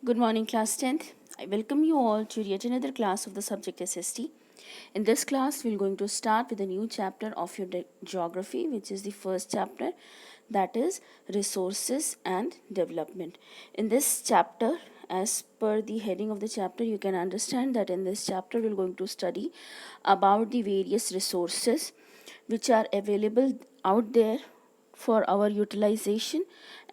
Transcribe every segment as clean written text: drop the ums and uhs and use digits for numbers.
Good morning, class 10th. I welcome you all to yet another class of the subject SST. In this class, we're going to start with a new chapter of your geography, which is the first chapter, that is resources and development. In this chapter, as per the heading of the chapter, you can understand that in this chapter, we're going to study about the various resources which are available out there for our utilization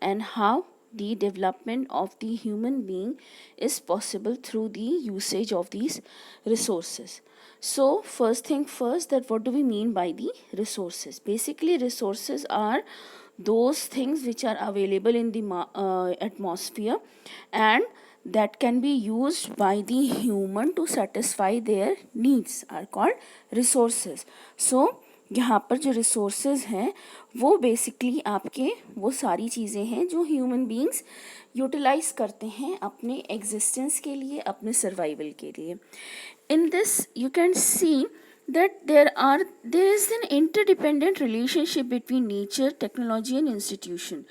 and how the development of the human being is possible through the usage of these resources. So first thing first, that what do we mean by the resources? Basically, resources are those things which are available in the atmosphere and that can be used by the human to satisfy their needs are called resources. So यहाँ पर जो resources हैं वो basically आपके वो सारी चीज़ें हैं जो ह्यूमन बींग्स यूटिलाइज करते हैं अपने एग्जिस्टेंस के लिए, अपने सर्वाइवल के लिए. In this you can see that there is an interdependent relationship between nature, technology and institution.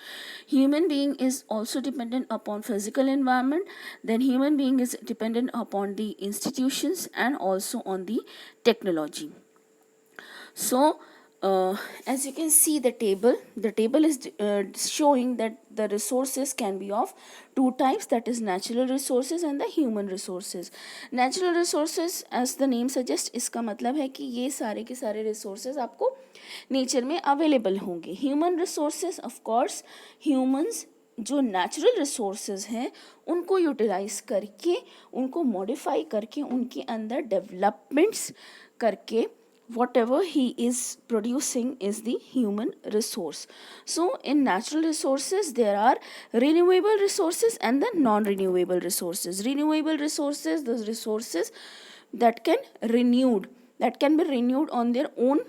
Human being is also dependent upon physical environment, then human being is dependent upon the institutions and also on the technology. So as you can see the table is showing that the resources can be of two types, that is natural resources and the human resources. Natural resources as the name suggests, इसका मतलब है कि ये सारे के सारे resources आपको nature में अवेलेबल होंगे. Human resources of course humans जो नेचुरल रिसोर्सेज हैं उनको यूटिलाइज करके, उनको मॉडिफाई करके, उनके अंदर डेवलपमेंट्स करके whatever he is producing is the human resource. So in natural resources there are renewable resources and the non-renewable resources. Renewable resources, those resources that can be renewed on their own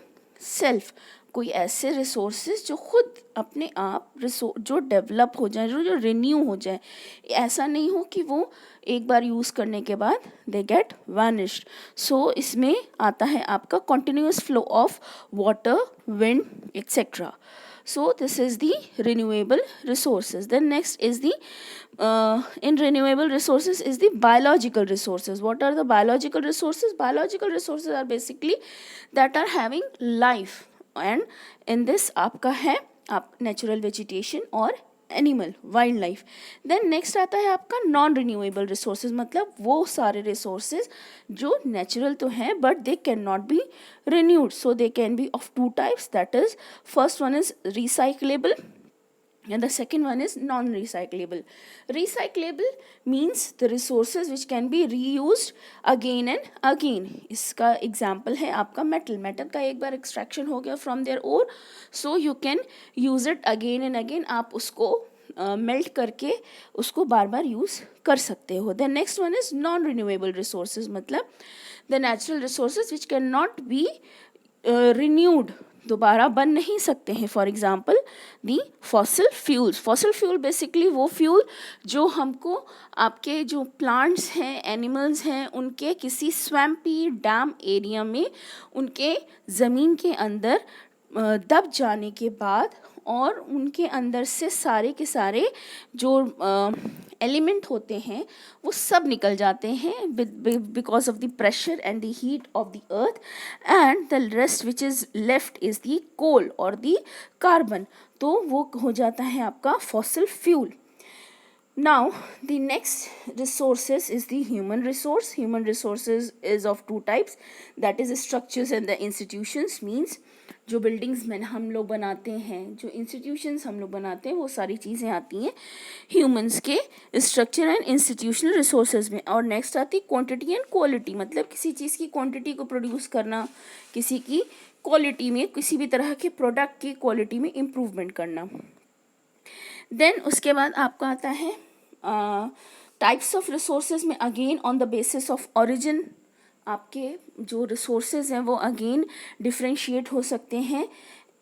self. कोई ऐसे resources जो खुद अपने आप जो develop हो जाए, जो रिन्यू हो जाए. ऐसा नहीं हो कि वो एक बार यूज़ करने के बाद दे गेट वैनिश्ड. सो इसमें आता है आपका continuous flow of water, wind etcetera. So this is the renewable resources. Then next is the in renewable resources is the biological resources. What are the biological resources? Biological resources are basically that are having life, and in this आपका है आप natural vegetation और animal, wildlife. Then next आता है आपका non renewable resources, मतलब वो सारे रिसोर्सेज जो नेचुरल तो हैं but they can not be renewed. So they can B of two types, that is first one is recyclable and the second one is non-recyclable. Recyclable means the resources which can be reused again and again. इसका example है आपका metal का एक बार extraction हो गया from their ore, so you can use it again and again. आप उसको melt करके उसको बार बार यूज़ कर सकते हो. The next one is non renewable resources, मतलब the natural resources which can not be renewed, दोबारा बन नहीं सकते हैं. For example the fossil fuels. Fossil fuel basically वो फ्यूल जो हमको आपके जो प्लांट्स हैं, एनिमल्स हैं, उनके किसी स्वैम्पी डैम एरिया में उनके ज़मीन के अंदर दब जाने के बाद और उनके अंदर से सारे के सारे जो एलिमेंट होते हैं वो सब निकल जाते हैं because of the pressure and the heat of the earth, and the rest which is left is the coal और द कार्बन. तो वो हो जाता है आपका fossil fuel. Now the next resources is the human resource. Human resources is of two types, that is structures and the institutions. Means जो buildings में हम लोग बनाते हैं, जो इंस्टीट्यूशंस हम लोग बनाते हैं, वो सारी चीज़ें आती हैं ह्यूमंस के स्ट्रक्चर एंड इंस्टीट्यूशनल रिसोर्सेज में. और नेक्स्ट आती है क्वांटिटी एंड क्वालिटी, मतलब किसी चीज़ की क्वांटिटी को प्रोड्यूस करना, किसी की क्वालिटी में, किसी भी तरह के प्रोडक्ट की क्वालिटी में इम्प्रूवमेंट करना. देन उसके बाद आपका आता है टाइप्स ऑफ रिसोर्सेज में again on the basis of origin. आपके जो रिसोर्सेज हैं वो अगेन डिफ्रेंशिएट हो सकते हैं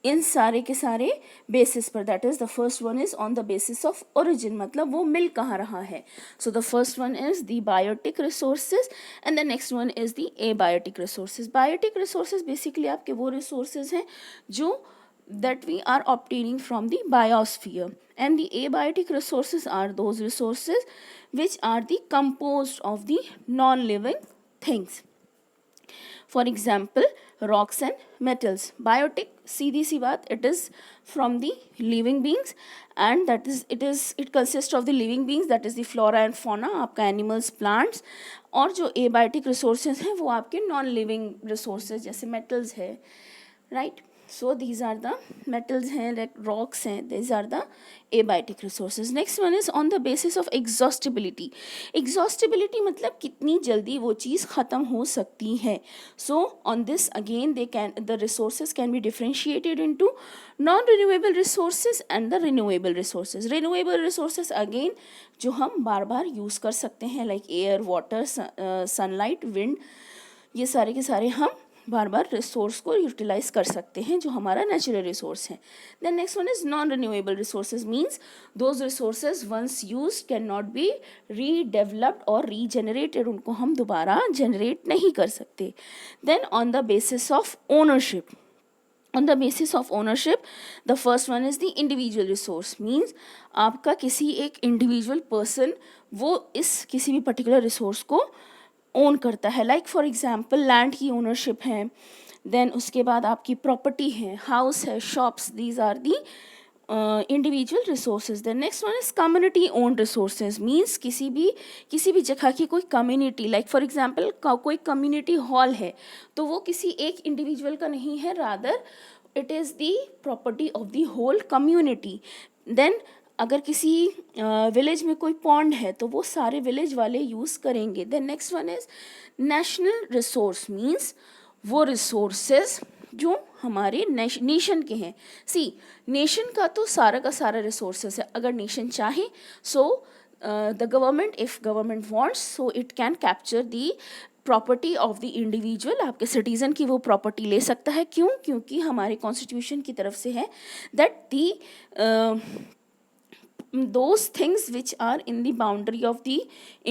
इन सारे के सारे बेसिस पर. That is the first one is on the basis of origin, मतलब वो मिल कहाँ रहा है. So the first one is the biotic resources and the next one is the abiotic resources. Biotic resources basically आपके वो resources हैं जो that we are obtaining from the biosphere. And the abiotic resources are those resources which are the composed of the non-living things. For example, rocks and metals. Biotic, सीधी सी बात, it is from the living beings, and it consists of the living beings, that is the flora and fauna, आपका animals, plants. और जो abiotic resources हैं वो आपके non living resources जैसे metals है, right? So these are the metals हैं, like rocks हैं, these are the abiotic resources. Next one is on the basis of exhaustibility. Exhaustibility मतलब कितनी जल्दी वो चीज़ ख़त्म हो सकती है. So on this again the resources can be differentiated into non-renewable resources and the renewable resources. Renewable resources again जो हम बार बार यूज़ कर सकते हैं, like air, water, sunlight, wind, ये सारे के सारे हम बार बार रिसोर्स को यूटिलाइज कर सकते हैं जो हमारा नेचुरल रिसोर्स है. Then next one is non renewable resources, means those resources once used can not be redeveloped और रीजेनरेटेड, उनको हम दोबारा जनरेट नहीं कर सकते. Then on the basis of ownership, on the basis of ownership, the first one is the individual resource, means आपका किसी एक individual person वो इस किसी भी particular resource को ओन करता है. लाइक फॉर एग्जाम्पल लैंड की ओनरशिप है, देन उसके बाद आपकी प्रॉपर्टी है, हाउस है, shops, these are the individual resources. Then next one is community own resources, means किसी भी जगह की कोई कम्युनिटी, लाइक फॉर एग्जाम्पल कोई कम्युनिटी हॉल है तो वो किसी एक इंडिविजुअल का नहीं है, rather it is the property of the whole community. Then अगर किसी विलेज में कोई पॉन्ड है तो वो सारे विलेज वाले यूज़ करेंगे. Then next one is national resource, means वो रिसोर्सेज जो हमारे नेशन के हैं. सी नेशन का तो सारा रिसोर्सेज है, अगर नेशन चाहे so the government, if government wants so it can capture the property of the individual, आपके सिटीज़न की वो प्रॉपर्टी ले सकता है. क्यों? क्योंकि हमारे कॉन्स्टिट्यूशन की तरफ से है that the those things which are in the boundary of the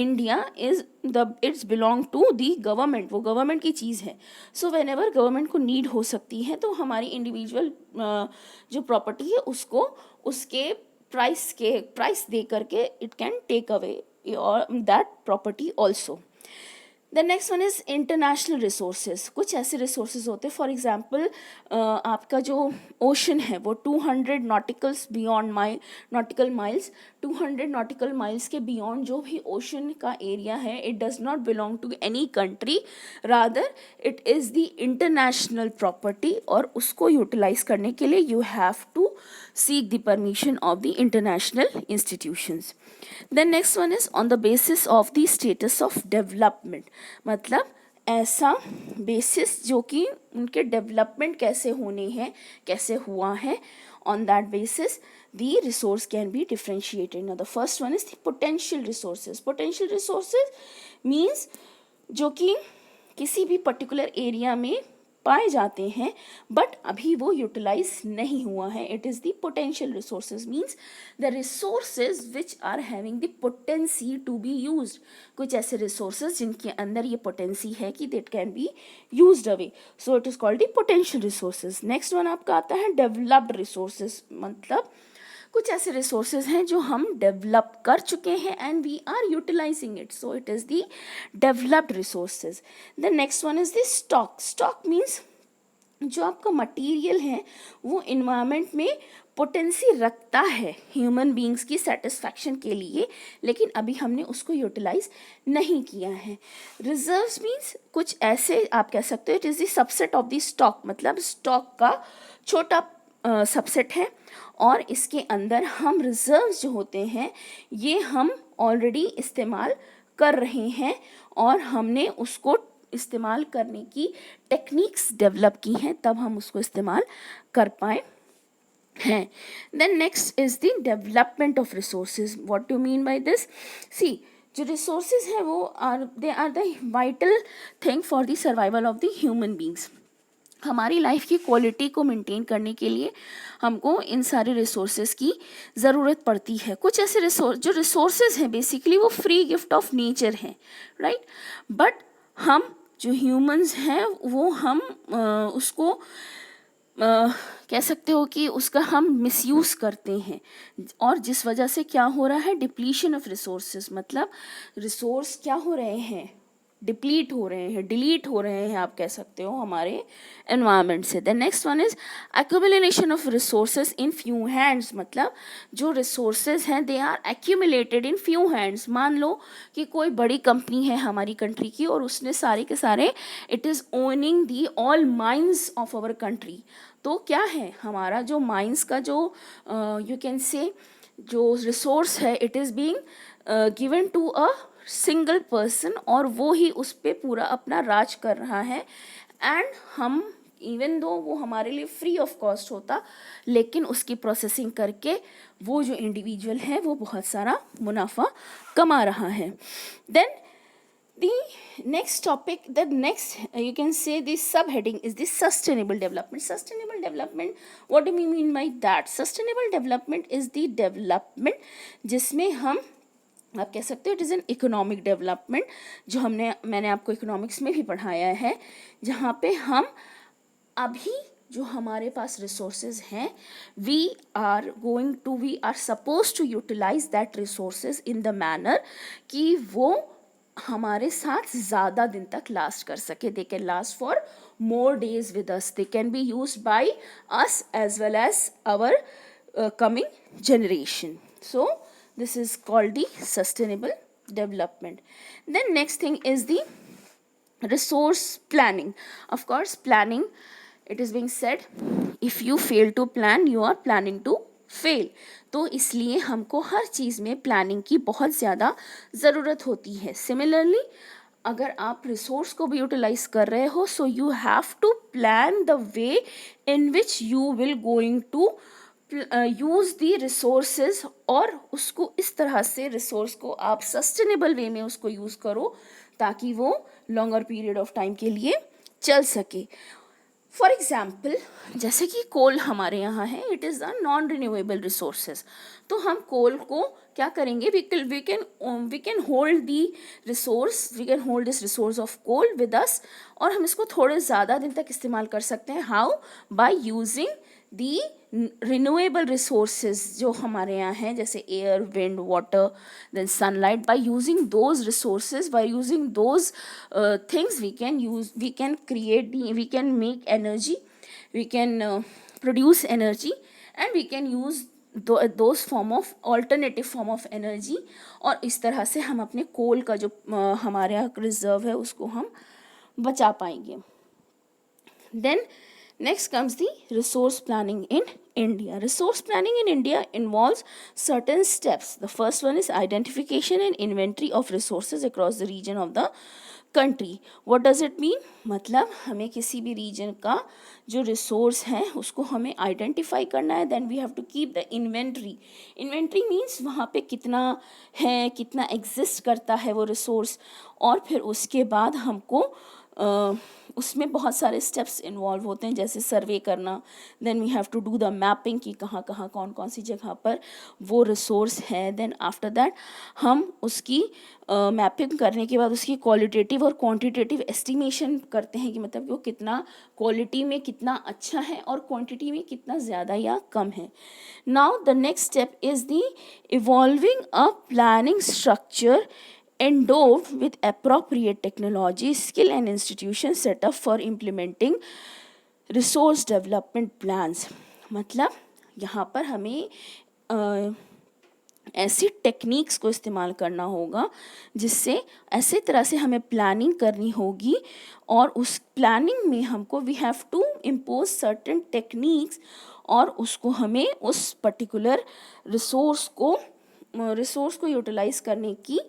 India it's belong to the government, वो government की चीज़ है. So whenever government को need हो सकती है तो हमारी individual जो property है उसको उसके प्राइस दे करके it can take away that property also. The next one is international resources. कुछ ऐसे रिसोर्सेज होते हैं, फॉर एग्जांपल आपका जो ओशन है वो 200 nauticals beyond nautical miles, 200 nautical miles के बियॉन्ड जो भी ओशन का एरिया है, it does not belong to any country, rather it is the international property, और उसको यूटिलाइज करने के लिए you have to seek the permission of the international institutions. Then next one is on the basis of the status of development, मतलब ऐसा basis जो कि उनके डेवलपमेंट कैसे होने हैं, कैसे हुआ है, on that basis the resource can be differentiated. Now the first one is the potential resources. Potential resources means जो कि किसी भी पर्टिकुलर एरिया में पाए जाते हैं बट अभी वो यूटिलाइज नहीं हुआ है. It is the potential resources, means the resources which are having the potency to be used. कुछ ऐसे रिसोर्सेज जिनके अंदर ये पोटेंसी है कि that can be used away, so it is called the potential resources. Next one आपका आता है डेवलप्ड रिसोर्सेज, मतलब कुछ ऐसे रिसोर्सेज हैं जो हम डेवलप कर चुके हैं and we are utilizing it, so it is the developed resources. The next one is the stock. Stock means जो आपका मटेरियल है वो इन्वायरमेंट में पोटेंसी रखता है ह्यूमन बींग्स की सेटिस्फैक्शन के लिए, लेकिन अभी हमने उसको यूटिलाइज नहीं किया है. रिजर्व्स मीन्स कुछ ऐसे आप कह सकते हो it is the subset of the stock, मतलब स्टॉक का छोटा सबसेट है और इसके अंदर हम रिजर्व्स जो होते हैं ये हम ऑलरेडी इस्तेमाल कर रहे हैं और हमने उसको इस्तेमाल करने की टेक्निक्स डेवलप की हैं, तब हम उसको इस्तेमाल कर पाए हैं. Then next is the development of resources. What do mean by this? See जो रिसोर्सेज हैं वो are the vital thing for the survival of the human beings. हमारी लाइफ की क्वालिटी को मेंटेन करने के लिए हमको इन सारे रिसोर्सेज की ज़रूरत पड़ती है. कुछ ऐसे रिसोर्सेज हैं बेसिकली वो फ्री गिफ्ट ऑफ नेचर हैं, राइट, बट हम जो ह्यूमंस हैं वो हम उसको कह सकते हो कि उसका हम मिसयूज़ करते हैं, और जिस वजह से क्या हो रहा है, डिप्लीशन ऑफ रिसोर्सेज, मतलब रिसोर्स क्या हो रहे हैं, डिप्लीट हो रहे हैं, डिलीट हो रहे हैं, आप कह सकते हो, हमारे एनवायरनमेंट से। The next one is accumulation of resources in few hands, मतलब जो रिसोर्सेज हैं they are accumulated in few hands. मान लो कि कोई बड़ी कंपनी है हमारी कंट्री की, और उसने सारे के सारे, it is owning the all mines of our country. तो क्या है, हमारा जो माइंस का जो यू कैन से जो रिसोर्स है, it is being given to a single person, और वो ही उस पर पूरा अपना राज कर रहा है। एंड हम, इवन दो वो हमारे लिए फ्री ऑफ कॉस्ट होता, लेकिन उसकी प्रोसेसिंग करके वो जो इंडिविजुअल है वो बहुत सारा मुनाफा कमा रहा है। Then the next topic, the next you can say the subheading is the sustainable development. Sustainable development, what do we mean by that? Sustainable development is the development जिसमें हम, आप कह सकते हो, it is an economic development, जो मैंने आपको economics में भी पढ़ाया है, जहाँ पे हम अभी जो हमारे पास रिसोर्सेज हैं, we are suppose to utilize that resources in the manner कि वो हमारे साथ ज़्यादा दिन तक लास्ट कर सके। They can last for more days with us, they can be use by us as well as our coming generation. So this is called the sustainable development. Then next thing is the resource planning. Of course, planning, it is being said, if you fail to plan, you are planning to fail. तो इसलिए हमको हर चीज़ में planning की बहुत ज़्यादा ज़रूरत होती है। सिमिलरली, अगर आप रिसोर्स को भी यूटिलाइज कर रहे हो, so you have to plan the way in which you will going to use the resources, और उसको इस तरह से रिसोर्स को आप सस्टेनेबल वे में उसको यूज़ करो ताकि वो लॉन्गर पीरियड ऑफ टाइम के लिए चल सके। फॉर एग्जाम्पल, जैसे कि कोल हमारे यहाँ है, it is a non renewable resources, तो हम कोल को क्या करेंगे, we can hold the resource, we can hold this resource of coal with us, और हम इसको थोड़े ज़्यादा दिन तक इस्तेमाल कर सकते हैं। How? By using the renewable resources जो हमारे यहाँ हैं, जैसे air, wind, water, then sunlight. By using those resources, by using those things, we can create the, we can make energy, we can produce energy, and we can use those form of alternative form of energy, और इस तरह से हम अपने कोल का जो हमारे यहाँ रिजर्व है उसको हम बचा पाएंगे। Then next comes the resource planning in India. Resource planning in India involves certain steps. The first one is identification and inventory of resources across the region of the country. What does it mean? मतलब हमें किसी भी region का जो resource है उसको हमें identify करना है, then we have to keep the inventory. Inventory means वहाँ पे कितना है, कितना exist करता है वो resource, और फिर उसके बाद हमको उसमें बहुत सारे स्टेप्स इन्वॉल्व होते हैं, जैसे सर्वे करना, then we have to do the mapping कि कहाँ कहाँ कौन कौन सी जगह पर वो रिसोर्स है। देन आफ्टर दैट हम उसकी मैपिंग करने के बाद उसकी क्वालिटेटिव और क्वांटिटेटिव एस्टिमेशन करते हैं कि मतलब वो कितना क्वालिटी में कितना अच्छा है और क्वांटिटी में कितना ज़्यादा या कम है। Now the next step is the evolving a planning structure endowed with appropriate technology, skill and institution set up for implementing resource development plans. मतलब यहाँ पर हमें ऐसी टेक्निक्स को इस्तेमाल करना होगा जिससे ऐसे तरह से हमें प्लानिंग करनी होगी, और उस प्लानिंग में हमको we have to impose certain techniques, और उसको हमें उस पर्टिकुलर रिसोर्स को यूटिलाइज करने की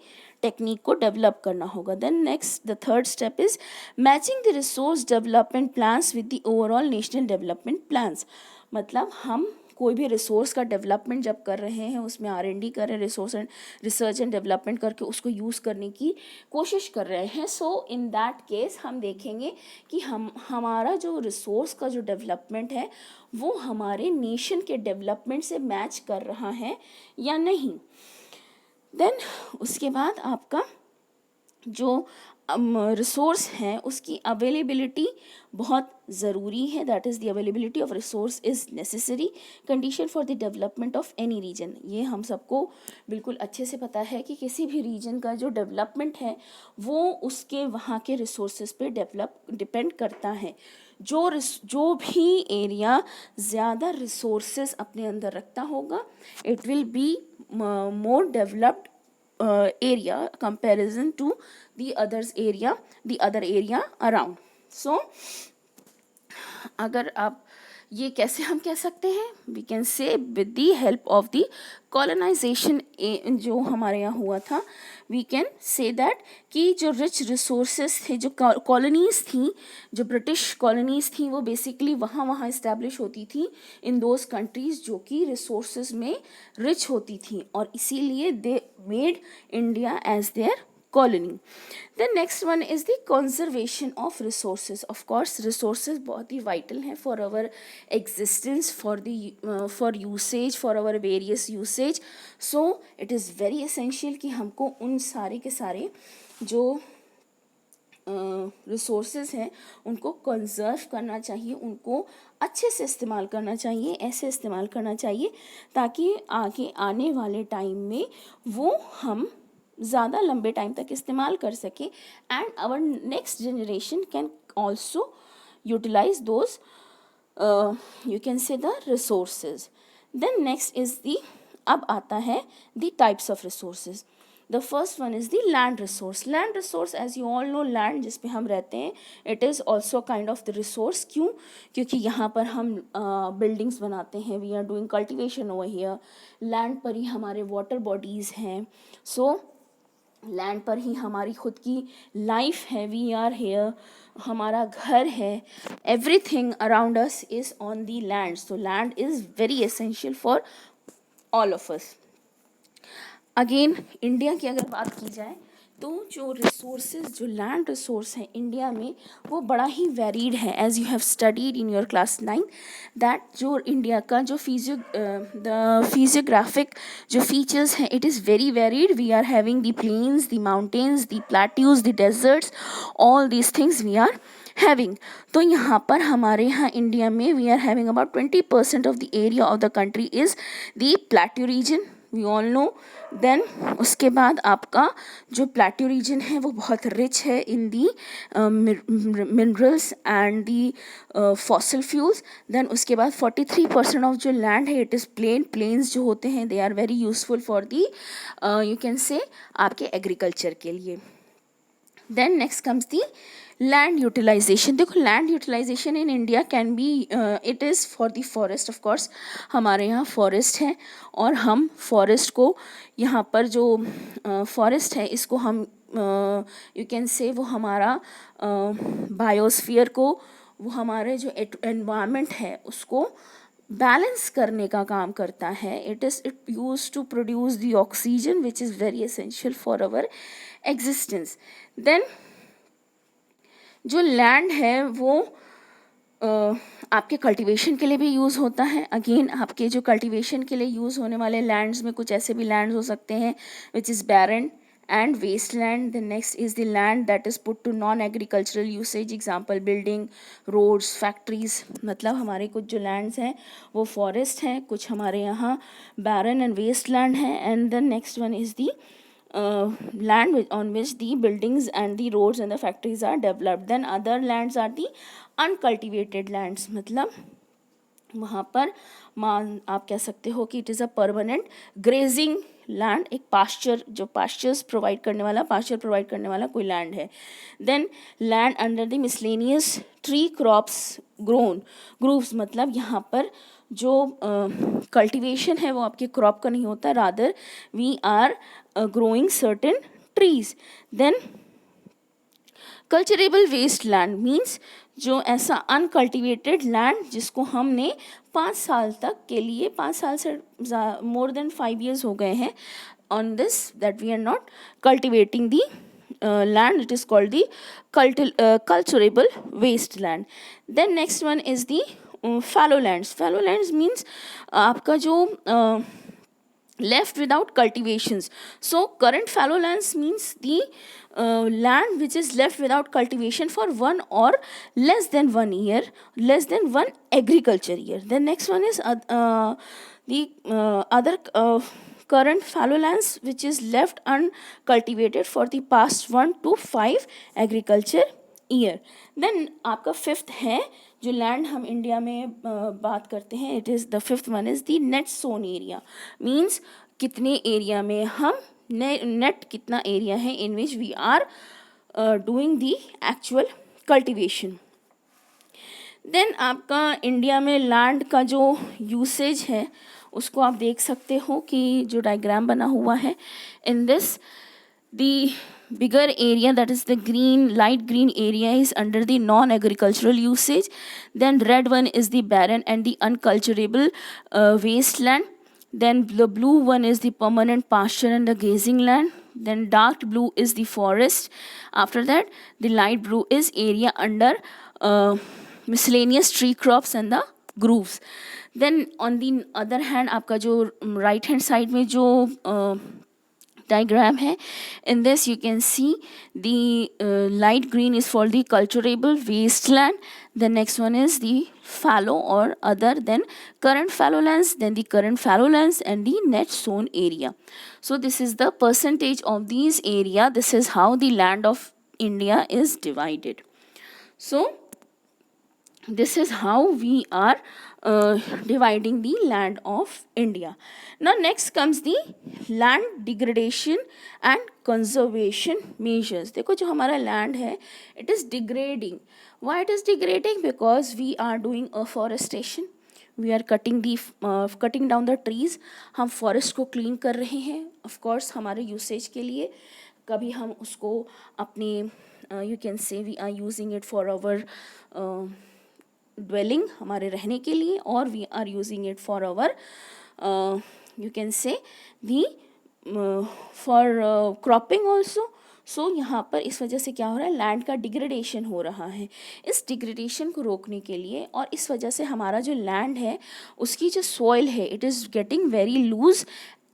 टेक्निक को डेवलप करना होगा। Then next, the third step is matching the resource development plans with the overall national development plans. मतलब हम कोई भी रिसोर्स का डेवलपमेंट जब कर रहे हैं, उसमें R&D कर रहे हैं, रिसर्च एंड डेवलपमेंट करके उसको यूज़ करने की कोशिश कर रहे हैं। सो इन दैट केस हम देखेंगे कि हमारा जो रिसोर्स का जो डेवलपमेंट है वो हमारे नेशन के डेवलपमेंट से मैच कर रहा है या नहीं। देन उसके बाद आपका जो रिसोर्स हैं उसकी अवेलेबिलिटी बहुत ज़रूरी है. That is the availability of resource is necessary condition for the development of any region. ये हम सबको बिल्कुल अच्छे से पता है कि किसी भी रीजन का जो डेवलपमेंट है वो उसके वहाँ के रिसोर्सेज पे डिपेंड करता है. जो भी एरिया ज़्यादा रिसोर्सेज अपने अंदर रखता होगा it will be more developed area comparison to the other area around. So अगर आप ये कैसे हम कह सकते हैं, we can say with the help of the colonization जो हमारे यहाँ हुआ था, वी कैन से दैट कि जो रिच रिसोर्सेज थे, जो कॉलोनीज़ थी, जो ब्रिटिश कॉलोनीज़ थी, वो बेसिकली वहाँ इस्टेब्लिश होती थी इन दोज कंट्रीज़ जो कि रिसोर्सेज में रिच होती थी, और इसीलिए they made India as their colony. The next one is the conservation of resources. Of course resources बहुत ही vital हैं for our existence, for usage, for our various usage. So it is very essential कि हमको उन सारे के सारे जो resources हैं उनको कंजर्व करना चाहिए, उनको अच्छे से इस्तेमाल करना चाहिए, ऐसे इस्तेमाल करना चाहिए ताकि आगे आने वाले टाइम में वो हम ज़्यादा लंबे टाइम तक इस्तेमाल कर सकें and our next generation can also utilize those you can say the resources. Then next is the, अब आता है the types of resources. The first one is the land resource. Land resource as you all know, land जिस पे हम रहते हैं it is also kind of the resource. क्यों? क्योंकि यहाँ पर हम बिल्डिंग्स बनाते हैं, we are doing cultivation over here. Land पर ही हमारे वाटर बॉडीज़ हैं, सो लैंड पर ही हमारी खुद की लाइफ है, वी आर हेयर, हमारा घर है, everything around us is on the land. So land is very essential for all of us. Again India की अगर बात की जाए तो जो रिसोर्सेज, जो लैंड रिसोर्स हैं इंडिया में वो बड़ा ही वेरीड है. As you have studied in your class 9 that जो इंडिया का जो फिजियोग्राफिक जो फीचर्स हैं it is very varied. We are having the plains, the mountains, the plateaus, the deserts, all these things we are having. तो यहाँ पर हमारे यहाँ इंडिया में we are having about 20% of the area of the country is the plateau region, we all no. Then उसके बाद आपका जो प्लेट्यू रीजन है वो बहुत रिच है in the minerals and the fossil fuels. Then उसके बाद 43% ऑफ जो लैंड है इट इज़ प्लेन्स जो होते हैं they are very useful for the you can say आपके एग्रीकल्चर के लिए. Then next comes the land utilisation. देखो land utilisation in India can be it is for the forest. Of course हमारे यहाँ forest है और हम फॉरेस्ट को यहाँ पर जो फॉरेस्ट है इसको हम यू कैन से वो हमारा बायोस्फीयर को, वो हमारे जो एनवायरनमेंट है उसको बैलेंस करने का काम करता है. It use to produce the oxygen which is very essential for our existence. Then जो लैंड है वो आपके कल्टीवेशन के लिए भी यूज़ होता है. अगेन आपके जो कल्टीवेशन के लिए यूज़ होने वाले लैंड्स में कुछ ऐसे भी लैंड्स हो सकते हैं which is barren and wasteland. The next is the land that is put to non-agricultural usage, example building, roads, factories. मतलब हमारे कुछ जो lands हैं वो forest हैं, कुछ हमारे यहाँ barren and wasteland हैं. And the next one is the land on which the buildings and the roads and the factories are developed. Then other lands are the uncultivated lands. मतलब वहाँ पर आप कह सकते हो कि it is a permanent grazing land, एक pasture, जो पास्चर्स प्रोवाइड करने वाला, पास्चर प्रोवाइड करने वाला कोई लैंड है. Then land under the miscellaneous tree crops groves, मतलब यहाँ पर जो कल्टीवेशन है वो आपके क्रॉप का नहीं होता, rather we are growing certain trees. Then culturable waste land means जो ऐसा अनकल्टिवेटेड लैंड जिसको हमने 5 साल तक के लिए, 5 साल से मोर देन 5 years हो गए हैं on this that we are not cultivating the land, it is called the culturable waste land. Then next one is the fallow lands. Fallow lands means आपका जो left without cultivations. So current fallow lands means the land which is left without cultivation for 1 or less than 1 year, less than one agriculture year. The next one is the other current fallow lands which is left uncultivated for the past 1 to 5 agriculture year. Then आपका fifth है जो land हम India में बात करते हैं, it is the fifth one is the net sown area. Means कितने area में हम नेट कितना एरिया है in which we are doing the actual cultivation. Then आपका इंडिया में लैंड का जो यूसेज है उसको आप देख सकते हो कि जो डायग्राम बना हुआ है. In this the bigger area, that is the light green area, is under the non-agricultural usage. Then red one is the barren and the unculturable wasteland. Then the blue one is the permanent pasture and the grazing land. Then dark blue is the forest. After that, the light blue is area under miscellaneous tree crops and the groves. Then on the other hand, आपका जो right hand side में जो diagram hai, in this you can see the light green is for the cultivable wasteland. The next one is the fallow or other than current fallow lands, then the current fallow lands and the net sown area. So this is the percentage of these area. This is how the land of India is divided. So this is how we are dividing the land of India. Now next comes the land degradation and conservation measures. देखो जो हमारा land है, it is degrading. Why it is degrading? Because we are doing afforestation. We are cutting down the trees. हम forest को clean कर रहे हैं. Of course हमारे usage के लिए. कभी हम उसको अपने you can say we are using it for our dwelling, हमारे रहने के लिए, और we are using it for our you can say the for cropping also. सो यहाँ पर इस वजह से क्या हो रहा है, लैंड का डिग्रेडेशन हो रहा है. इस डिग्रेडेशन को रोकने के लिए और इस वजह से हमारा जो लैंड है उसकी जो सॉइल है it is getting very loose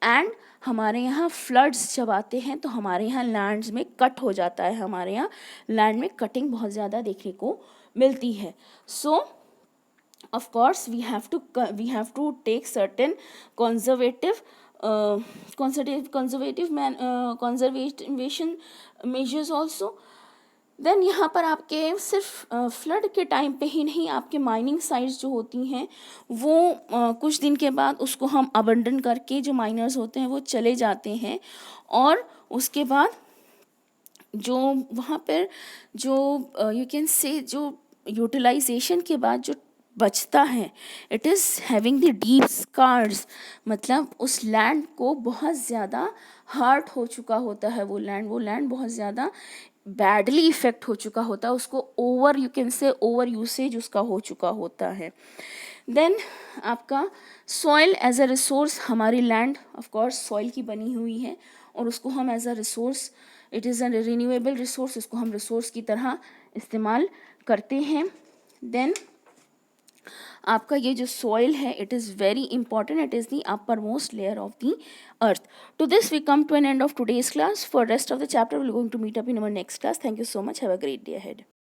and हमारे यहाँ फ्लड्स जब आते हैं तो हमारे यहाँ लैंड्स में कट हो जाता है. हमारे यहाँ लैंड में कटिंग बहुत ज़्यादा देखने को मिलती है. सो of course we have to take certain conservative conservation measures also. Then यहाँ पर आपके सिर्फ फ्लड के टाइम पे ही नहीं, आपके माइनिंग साइट्स जो होती हैं वो कुछ दिन के बाद उसको हम अबंडन करके जो माइनर्स होते हैं वो चले जाते हैं और उसके बाद जो वहाँ पर जो यू कैन से जो यूटिलाइजेशन के बाद जो बचता है it is having the deep scars. मतलब उस लैंड को बहुत ज़्यादा हर्ट हो चुका होता है. वो लैंड बहुत ज़्यादा बैडली इफ़ेक्ट हो चुका होता है. उसको over you can say over usage उसका हो चुका होता है. देन आपका सॉइल एज अ रिसोर्स, हमारी लैंड ऑफ कोर्स सॉइल की बनी हुई है और उसको हम as a resource, it is a renewable resource, उसको हम रिसोर्स की तरह इस्तेमाल करते हैं. देन आपका ये जो सॉइल है it is very important, it is the upper most layer of the earth. To this we come to an end of today's class. For rest of the chapter we're going to meet up in our next class. Thank you so much. Have a great day ahead.